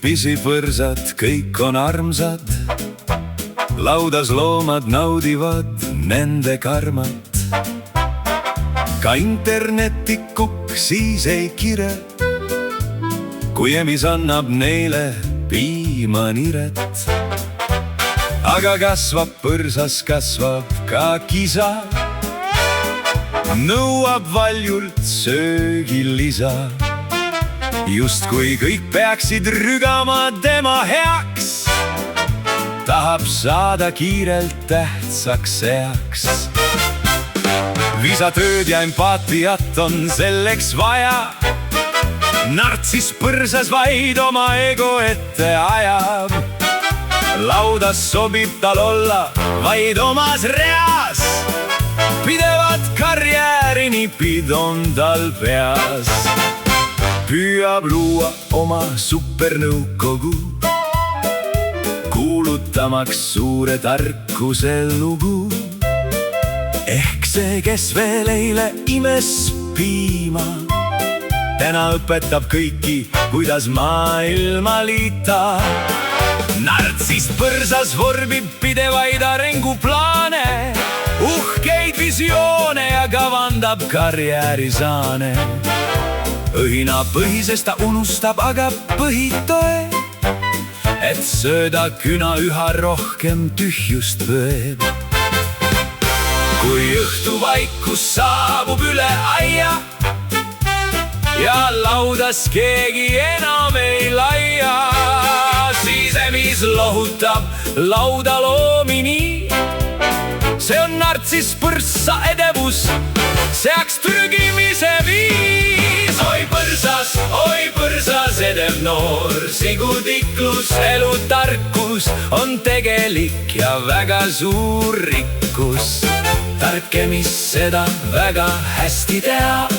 pisipõrsad, kõik on armsad. Laudas loomad naudivad nende karmat. Ka interneti kukk siis ei kire, kui emis annab neile piimaniret. Aga kasvab põrsas, kasvab ka kisa, nõuab valjult söögilisa. Justkui kõik peaksid rügama tema heaks, tahab saada kiirelt tähtsaks eaks. Visatööd ja empaatiat on selleks vaja, nartsis põrsas vaid oma ego ette ajab. Laudas sobib tal olla vaid omas reas, pidevat karjääri nipid on tal peas. Püüab luua oma supernõukogu, kuulutamaks suure tarkuse lugu. Ehk see, kes veel eile imes piima, täna õpetab kõiki, kuidas maailma liita. Nartsis põrsas vorbib pidevaid arenguplaane, uhkeid visioone ja kavandab karjäärisaane. Õhina põhises ta unustab aga põhitoe, et sööda küna üha rohkem tühjust põeb. Kui õhtuvaikus saabub üle aia ja laudas keegi enam ei laia, siis emis lohutab lauda loomini. See on nartsis põrsa edevus, seaks trügimise viis. Oi põrsas edev noor, sigutiklus, elutarkus on tegelik ja väga suur rikkus. Tark emis seda väga hästi teab,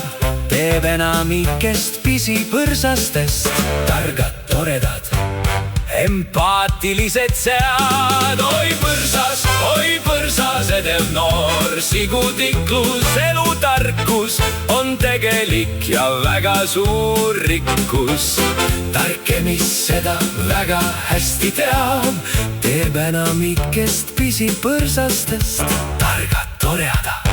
teeb enamikest pisipõrsastest targad, toredad, empaatilised sead. Oi põrsas edev noor, sigutiklus, elutarkus on tegelik ja väga suur rikkus. Tark emis seda väga hästi teab, teeb enamikest pisipõrsastest targad, toredad.